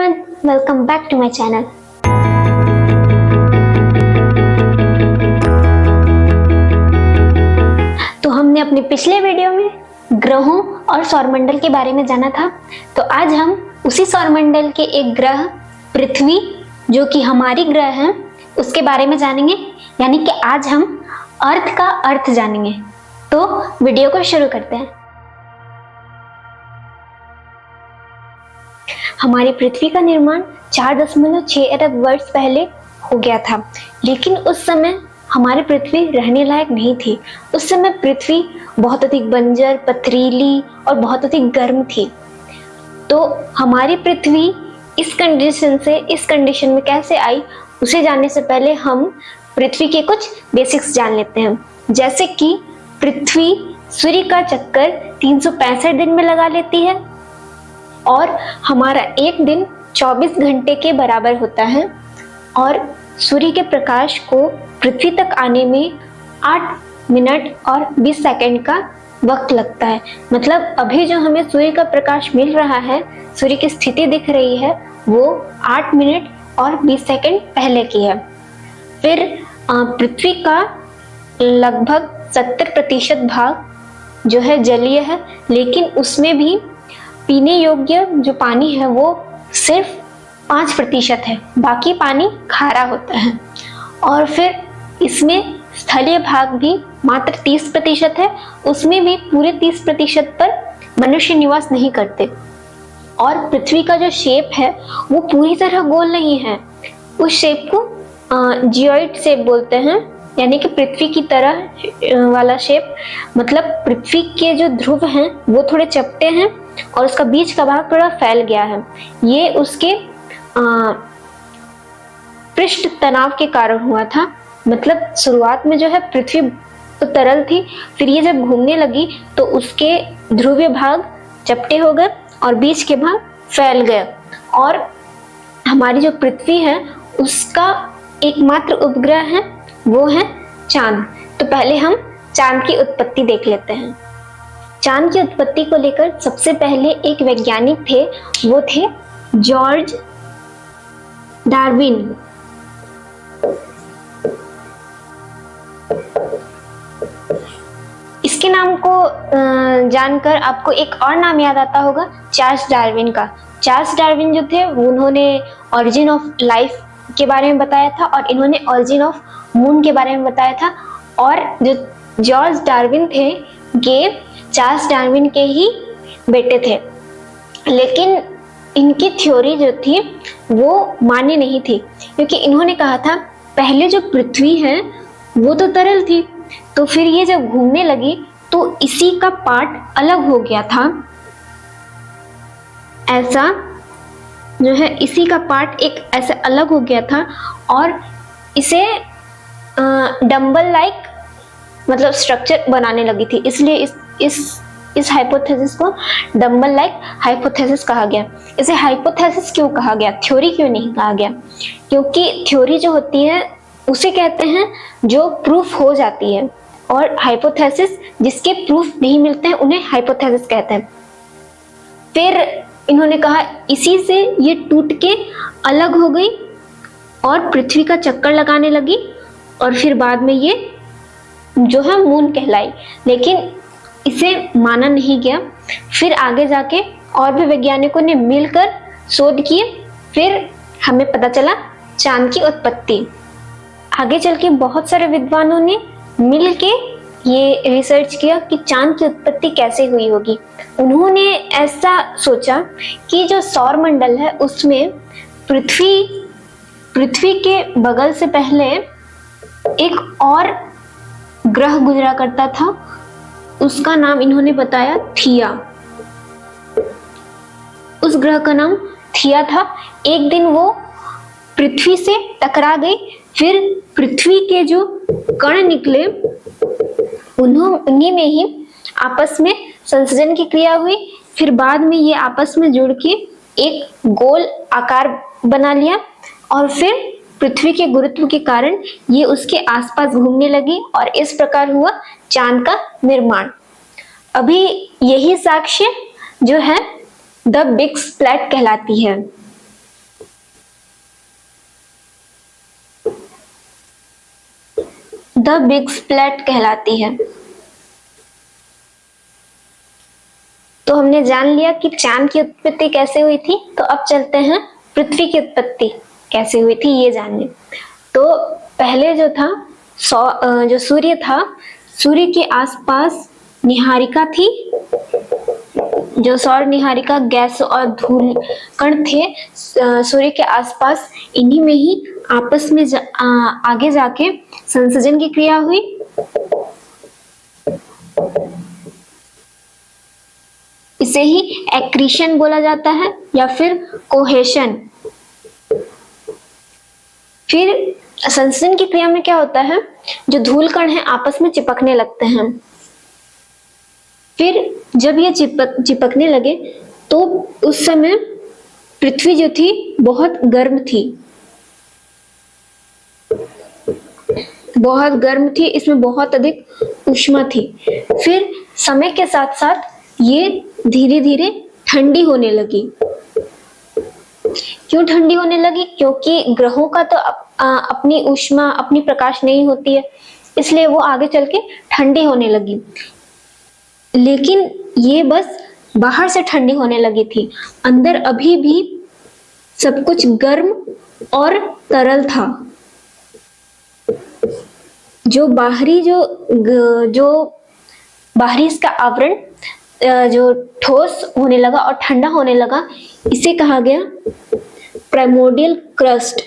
everyone, welcome back to my channel. तो हमने अपने पिछले वीडियो में ग्रहों और सौरमंडल के बारे में जाना था। तो आज हम उसी सौरमंडल के एक ग्रह पृथ्वी, जो कि हमारी ग्रह है, उसके बारे में जानेंगे। यानी कि आज हम अर्थ का अर्थ जानेंगे। तो वीडियो को शुरू करते हैं। हमारी पृथ्वी का निर्माण 4.6 अरब वर्ष पहले हो गया था, लेकिन उस समय हमारी पृथ्वी रहने लायक नहीं थी। उस समय पृथ्वी बहुत अधिक बंजर, पथरीली और बहुत अधिक गर्म थी। तो हमारी पृथ्वी इस कंडीशन में कैसे आई, उसे जानने से पहले हम पृथ्वी के कुछ बेसिक्स जान लेते हैं। जैसे कि पृथ्वी सूर्य का चक्कर 365 दिन में लगा लेती है और हमारा एक दिन 24 घंटे के बराबर होता है और सूर्य के प्रकाश को पृथ्वी तक आने में 8 मिनट और 20 सेकंड का वक्त लगता है। मतलब अभी जो हमें सूर्य का प्रकाश मिल रहा है, सूर्य की स्थिति दिख रही है, वो 8 मिनट और 20 सेकंड पहले की है। फिर पृथ्वी का लगभग 70% भाग जो है जलीय है, लेकिन उसमें भी पीने योग्य जो पानी है वो सिर्फ 5% है, बाकी पानी खारा होता है। और फिर इसमें स्थलीय भाग भी मात्र 30% है, उसमें भी पूरे 30% पर मनुष्य निवास नहीं करते। और पृथ्वी का जो शेप है वो पूरी तरह गोल नहीं है, उस शेप को जियोइड शेप बोलते हैं, यानी कि पृथ्वी की तरह वाला शेप। मतलब पृथ्वी के जो ध्रुव हैं वो थोड़े चपटे हैं और उसका बीच का भाग थोड़ा फैल गया है। ये उसके पृष्ठ तनाव के कारण हुआ था। मतलब शुरुआत में जो है पृथ्वी तो तरल थी, फिर ये जब घूमने लगी तो उसके ध्रुवीय भाग चपटे हो गए और बीच के भाग फैल गए। और हमारी जो पृथ्वी है उसका एकमात्र उपग्रह है वो है चांद। तो पहले हम चांद की उत्पत्ति देख लेते हैं। चांद की उत्पत्ति को लेकर सबसे पहले एक वैज्ञानिक थे, वो थे जॉर्ज डार्विन। इसके नाम को जानकर आपको एक और नाम याद आता होगा, चार्ल्स डार्विन का। चार्ल्स डार्विन जो थे उन्होंने ऑरिजिन ऑफ लाइफ के बारे में बताया था और इन्होंने ऑरिजिन ऑफ मून के बारे में बताया था। और जो जॉर्ज डार्विन थे ये चार्ल्स डार्विन के ही बेटे थे, लेकिन इनकी थ्योरी जो थी वो मान्य नहीं थी, क्योंकि इन्होंने कहा था पहले जो पृथ्वी है वो तो तरल थी, तो फिर ये जब घूमने लगी तो इसी का पार्ट अलग हो गया था। ऐसा जो है इसी का पार्ट एक ऐसे अलग हो गया था और इसे डंबल लाइक मतलब स्ट्रक्चर बनाने लगी थी, इसलिए इस हाइपोथेसिस को डंबल लाइक हाइपोथेसिस कहा गया। इसे हाइपोथेसिस क्यों कहा गया, थ्योरी क्यों नहीं कहा गया? क्योंकि थ्योरी जो होती है उसे कहते हैं जो प्रूफ हो जाती है, और हाइपोथेसिस जिसके प्रूफ नहीं मिलते हैं उन्हें हाइपोथेसिस कहते हैं। फिर इन्होंने कहा इसी से ये टूट के अलग हो गई और पृथ्वी का चक्कर लगाने लगी और फिर बाद में ये जो है मून कहलाई, लेकिन इसे माना नहीं गया। फिर आगे जाके और भी वैज्ञानिकों ने मिलकर शोध किए, फिर हमें पता चला चांद की उत्पत्ति। आगे चल के बहुत सारे विद्वानों ने मिल के ये रिसर्च किया कि चांद की उत्पत्ति कैसे हुई होगी। उन्होंने ऐसा सोचा कि जो सौरमंडल है उसमें पृथ्वी के बगल से पहले एक और ग्रह गुजरा करता था, उसका नाम इन्होंने बताया थिया। उस ग्रह का नाम थिया था। एक दिन वो पृथ्वी से टकरा गई, फिर पृथ्वी के जो कण निकले उन्हीं में ही आपस में संसर्जन की क्रिया हुई। फिर बाद में ये आपस में जुड़ के एक गोल आकार बना लिया और फिर पृथ्वी के गुरुत्व के कारण ये उसके आसपास घूमने लगी और इस प्रकार हुआ चांद का निर्माण। अभी यही साक्ष्य जो है द बिग स्प्लैट कहलाती है। द बिग स्प्लैट कहलाती है। तो हमने जान लिया कि चांद की उत्पत्ति कैसे हुई थी, तो अब चलते हैं पृथ्वी की उत्पत्ति कैसे हुई थी ये जानने। तो पहले जो था जो सूर्य था, सूर्य के आसपास निहारिका थी, जो सौर निहारिका गैस और धूल कण थे सूर्य के आसपास, इन्हीं में ही आपस में आगे जाके संसर्जन की क्रिया हुई। इसे ही एक्रीशन बोला जाता है या फिर कोहेशन। फिर संसर्जन की क्रिया में क्या होता है, जो धूल कण है आपस में चिपकने लगते हैं। फिर जब ये चिपकने लगे तो उस समय पृथ्वी जो थी बहुत गर्म थी, बहुत गर्म थी, इसमें बहुत अधिक ऊष्मा थी। फिर समय के साथ साथ ये धीरे धीरे ठंडी होने लगी। क्यों ठंडी होने लगी? क्योंकि ग्रहों का तो अपनी ऊष्मा, अपनी प्रकाश नहीं होती है, इसलिए वो आगे चल के ठंडी होने लगी। लेकिन ये बस बाहर से ठंडी होने लगी थी, अंदर अभी भी सब कुछ गर्म और तरल था। जो बाहरी बाहरी इसका आवरण जो ठोस होने लगा और ठंडा होने लगा, इसे कहा गया प्राइमोर्डियल क्रस्ट।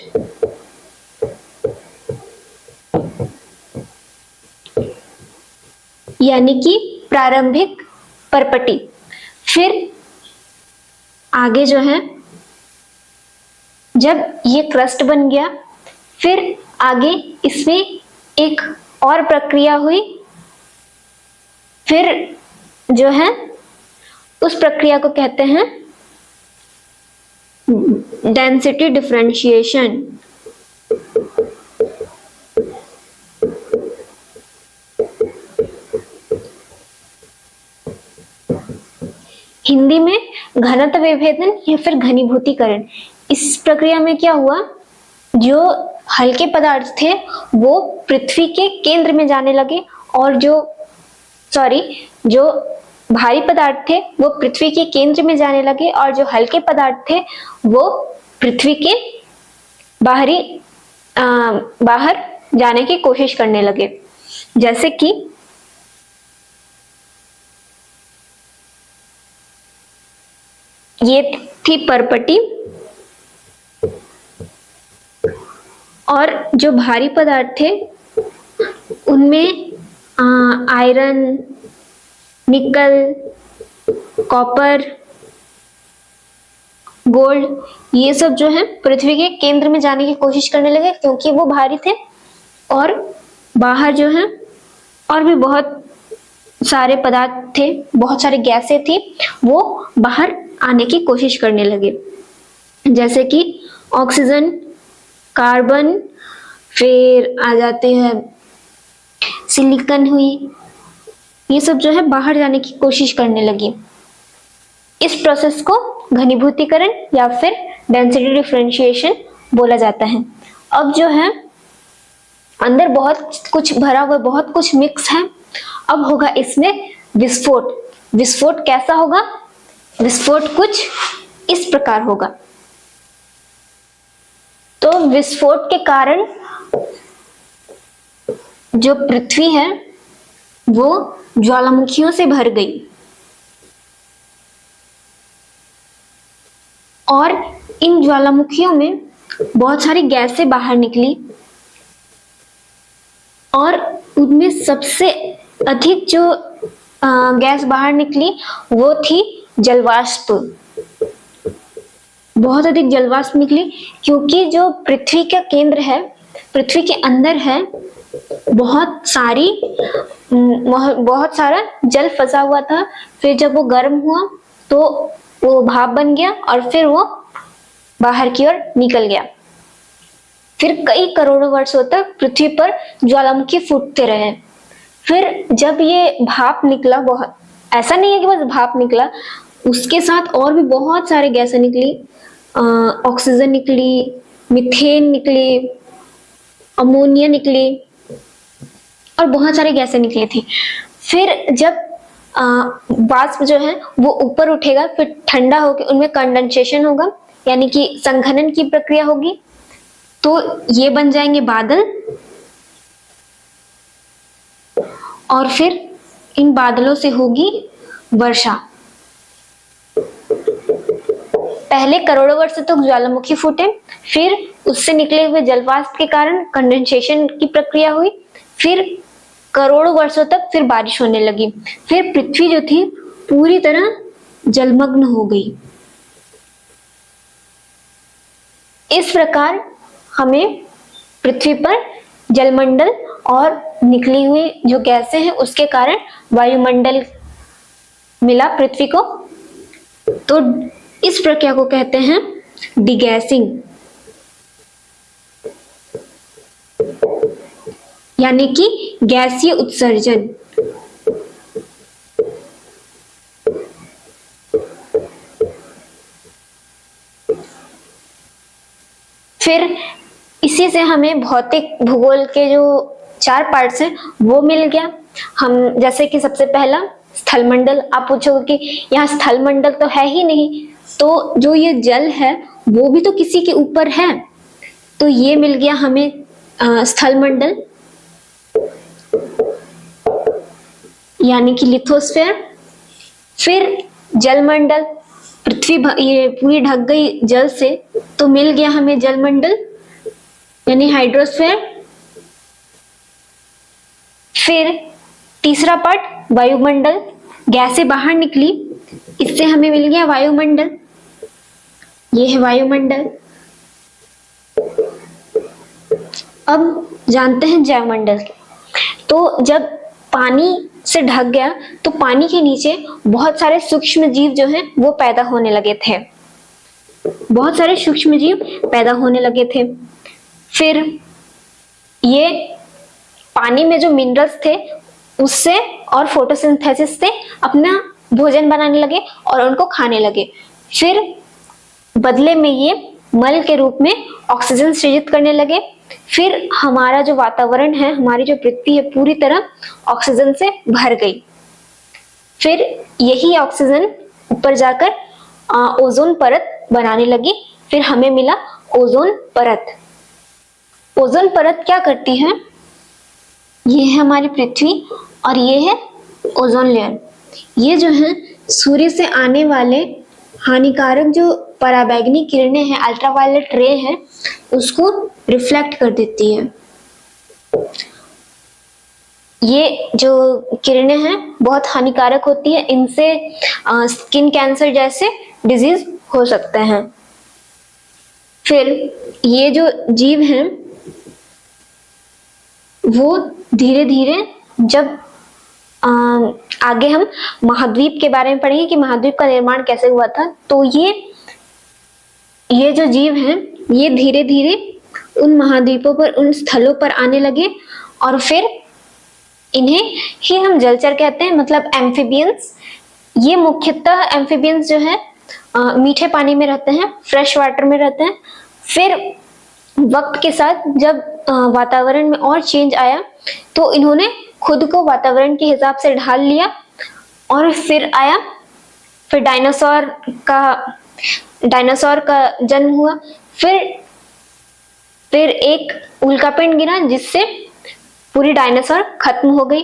यानी कि प्रारंभिक परपटी। फिर आगे जो है, जब ये क्रस्ट बन गया, फिर आगे इसमें एक और प्रक्रिया हुई। फिर जो है उस प्रक्रिया को कहते हैं डेंसिटी डिफरेंशिएशन। हिंदी में घनत्व विभेदन या फिर घनीभूतीकरण। इस प्रक्रिया में क्या हुआ, जो हल्के पदार्थ थे वो पृथ्वी के केंद्र में जाने लगे, और जो भारी पदार्थ थे वो पृथ्वी के केंद्र में जाने लगे, और जो हल्के पदार्थ थे वो पृथ्वी के बाहर जाने की कोशिश करने लगे। जैसे कि ये थी परपटी, और जो भारी पदार्थ थे उनमें आयरन, निकल, कॉपर, गोल्ड, ये सब जो है पृथ्वी के केंद्र में जाने की कोशिश करने लगे, क्योंकि वो भारी थे, और बाहर जो है और भी बहुत सारे पदार्थ थे, बहुत सारी गैसें थी, वो बाहर आने की कोशिश करने लगे। जैसे कि ऑक्सीजन, कार्बन, फिर आ जाते हैं सिलिकॉन हुई, ये सब जो है बाहर जाने की कोशिश करने लगी। इस प्रोसेस को घनीभूतीकरण या फिर डेंसिटी डिफरेंशिएशन बोला जाता है। अब जो है अंदर बहुत कुछ भरा हुआ, बहुत कुछ मिक्स है। अब होगा इसमें विस्फोट। विस्फोट कैसा होगा? विस्फोट कुछ इस प्रकार होगा। तो विस्फोट के कारण जो पृथ्वी है वो ज्वालामुखियों से भर गई, और इन ज्वालामुखियों में बहुत सारी गैसें बाहर निकली, और उनमें सबसे अधिक जो गैस बाहर निकली वो थी जलवाष्प। बहुत अधिक जलवाष्प निकली, क्योंकि जो पृथ्वी का केंद्र है, पृथ्वी के अंदर है, बहुत सारा जल फंसा हुआ था। फिर जब वो गर्म हुआ तो वो भाप बन गया, और फिर वो बाहर की ओर निकल गया। फिर कई करोड़ों वर्षों तक पृथ्वी पर ज्वालामुखी फूटते रहे। फिर जब ये भाप निकला, बहुत ऐसा नहीं है कि बस भाप निकला, उसके साथ और भी बहुत सारे गैसें निकली, ऑक्सीजन निकली, मीथेन निकली, अमोनिया निकली, और बहुत सारे गैसें निकली थी। फिर जब वाष्प जो है वो ऊपर उठेगा, फिर ठंडा होकर उनमें कंडेंसेशन होगा, यानी कि संघनन की प्रक्रिया होगी, तो ये बन जाएंगे बादल। और फिर इन बादलों से होगी वर्षा। पहले करोड़ों वर्ष तक ज्वालामुखी फूटे, फिर उससे निकले हुए जलवाष्प के कारण कंडेंसेशन की प्रक्रिया हुई, फिर करोड़ों वर्षों तक फिर बारिश होने लगी, फिर पृथ्वी जो थी पूरी तरह जलमग्न हो गई। इस प्रकार हमें पृथ्वी पर जलमंडल और निकली हुई जो गैसें हैं उसके कारण वायुमंडल मिला पृथ्वी को। तो इस प्रक्रिया को कहते हैं डिगैसिंग, यानी कि गैसीय उत्सर्जन। फिर इसी से हमें भौतिक भूगोल के जो 4 पार्ट्स हैं वो मिल गया। हम जैसे कि सबसे पहला स्थलमंडल। आप पूछोगे कि यहाँ स्थलमंडल तो है ही नहीं, तो जो ये जल है वो भी तो किसी के ऊपर है, तो ये मिल गया हमें स्थलमंडल, यानी कि लिथोस्फीयर। फिर जलमंडल, पृथ्वी ये पूरी ढक गई जल से, तो मिल गया हमें जलमंडल यानी हाइड्रोस्फीयर। फिर तीसरा पार्ट वायुमंडल, गैसें बाहर निकली, इससे हमें मिल गया वायुमंडल, ये है वायुमंडल। अब जानते हैं जैवमंडल। तो जब पानी से ढक गया तो पानी के नीचे बहुत सारे सूक्ष्म जीव जो हैं वो पैदा होने लगे थे, बहुत सारे सूक्ष्म जीव पैदा होने लगे थे। फिर ये पानी में जो मिनरल्स थे उससे और फोटोसिंथेसिस से अपना भोजन बनाने लगे और उनको खाने लगे। फिर बदले में ये मल के रूप में ऑक्सीजन सृजित करने लगे। फिर हमारा जो वातावरण है, हमारी जो पृथ्वी है, पूरी तरह ऑक्सीजन से भर गई। फिर यही ऑक्सीजन ऊपर जाकर ओजोन परत बनाने लगी, फिर हमें मिला ओजोन परत। ओजोन परत क्या करती है? ये है हमारी पृथ्वी और ये है ओजोन लेयर। ये जो है सूर्य से आने वाले हानिकारक जो पराबैंगनी किरणें हैं, अल्ट्रावायलेट रे है, उसको रिफ्लेक्ट कर देती है। ये जो किरणें हैं बहुत हानिकारक होती है, इनसे स्किन कैंसर जैसे डिजीज हो सकते हैं। फिर ये जो जीव हैं वो धीरे धीरे, जब आगे हम महाद्वीप के बारे में पढ़ेंगे कि महाद्वीप का निर्माण कैसे हुआ था, तो ये जो जीव हैं ये धीरे धीरे उन महाद्वीपों पर, उन स्थलों पर आने लगे और फिर इन्हें ही हम जलचर कहते हैं, मतलब एम्फीबियंस। ये मुख्यतः एम्फीबियंस जो है मीठे पानी में रहते हैं, फ्रेश वाटर में रहते हैं। फिर वक्त के साथ जब वातावरण में और चेंज आया तो इन्होंने खुद को वातावरण के हिसाब से ढाल लिया और फिर डायनासोर का जन्म हुआ। फिर एक उल्कापिंड गिरा जिससे पूरी डायनासोर खत्म हो गई।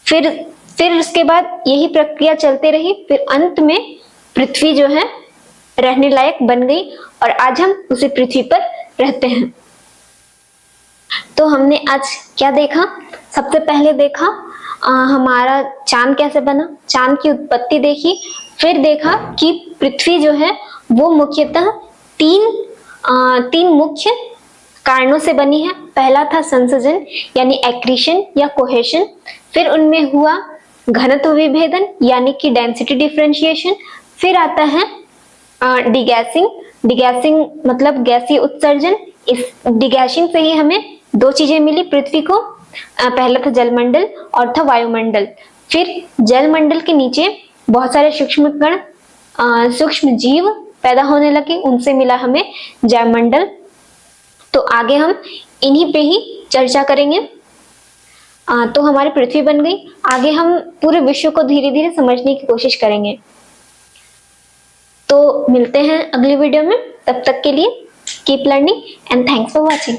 फिर उसके बाद यही प्रक्रिया चलते रही। फिर अंत में पृथ्वी जो है रहने लायक बन गई और आज हम उसी पृथ्वी पर रहते हैं। तो हमने आज क्या देखा? सबसे पहले देखा हमारा चांद कैसे बना, चांद की उत्पत्ति देखी। फिर देखा कि पृथ्वी जो है वो मुख्यतः तीन मुख्य कारणों से बनी है। पहला था संसर्जन यानी एक्रीशन या कोहेशन। फिर उनमें हुआ घनत्व विभेदन यानी कि डेंसिटी डिफरेंशिएशन। फिर आता है डिगैसिंग मतलब गैसीय उत्सर्जन। इस डिगैसिंग से ही हमें 2 चीजें मिली पृथ्वी को, पहला था जलमंडल और था वायुमंडल। फिर जलमंडल के नीचे बहुत सारे सूक्ष्म कण, सूक्ष्म जीव पैदा होने लगे, उनसे मिला हमें जैवमंडल। तो आगे हम इन्हीं पे ही चर्चा करेंगे। तो हमारी पृथ्वी बन गई। आगे हम पूरे विश्व को धीरे धीरे समझने की कोशिश करेंगे। तो मिलते हैं अगली वीडियो में, तब तक के लिए keep learning and thanks for watching.